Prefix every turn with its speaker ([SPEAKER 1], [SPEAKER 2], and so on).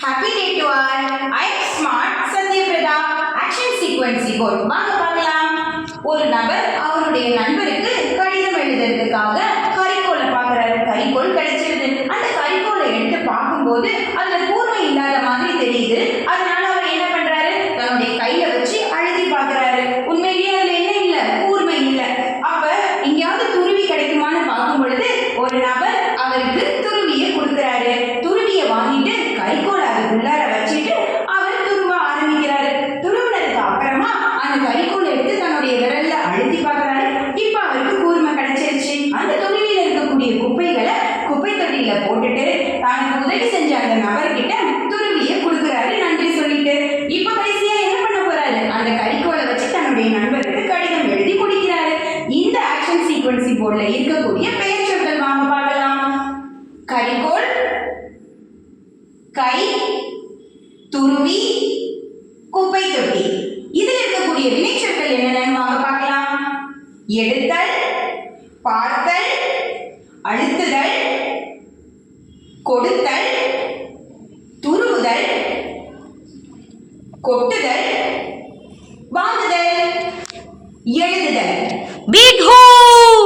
[SPEAKER 1] Happy day to all. I am smart Satyaprada. Action sequence report. வாங்க பார்க்கலாம். ஒரு நபர் அவருடைய நண்பருக்கு கடிதம் எழுதுறதுக்காக கரிக்கோலை பார்க்கறாரு. கரிக்கோல் கிடைச்சிருது. அந்த கரிக்கோலை எடுத்து பார்க்கும்போது அதுல கூர்மை இல்லாத மாதிரி தெரியுது. அதனால அவர் என்ன பண்றாரு? தன்னுடைய கையில வச்சு அழுத்தி பார்க்கறாரு. உண்மையிலேயே அதுல என்ன இல்ல? கூர்மை இல்ல. அப்ப எங்கேயாவது துருவி கிடைக்குமான்னு பார்க்கும் பொழுது ஒரு நபர் அவருக்கு துருவியை கொடுக்கிறாரு. துருவியை வாங்கிட்டு கரிக்கோலை அதுக்குள்ளார வச்சுட்டு அவர் துருவ ஆரம்பிக்கிறாரு. துருவினதுக்கு அப்புறமா அந்த கரிக்கோலை எடுத்து தன்னுடைய விரல்ல அழுத்தி பார்க்கறாரு. இப்ப அவருக்கு கூர்மை கிடைச்சிருச்சு. அந்த துருவியில இருக்கக்கூடிய குப்பைகளை குப்பை தொட்டியில போட்டுட்டு தனக்கு உதவி செஞ்ச அந்த நபர்கிட்ட துருவியை கொடுக்குறாரு நன்றி சொல்லிட்டு. இப்ப கடைசியா என்ன பண்ண போறாரு? அந்த கரிக்கோலை வச்சு தன்னுடைய நண்பருக்கு கடிதம் எழுதி முடிக்கிறாரு. இந்த ஆக்ஷன் சீக்வன்ஸ் போர்ட்ல இருக்கக்கூடிய பெயர் சொற்கள் வாங்க பார்க்கலாம். கரிக்கோல், கை, துருவி, குப்பை தொட்டி. இதில் இருக்கக்கூடிய வினைச்சொற்கள் என்னென்னு வாங்க பார்க்கலாம். எடுத்தல், பார்த்தல், அழுத்துதல், கொடுத்தல், துருவுதல், கொட்டுதல், வாங்குதல், எழுதுதல்.
[SPEAKER 2] Big hole!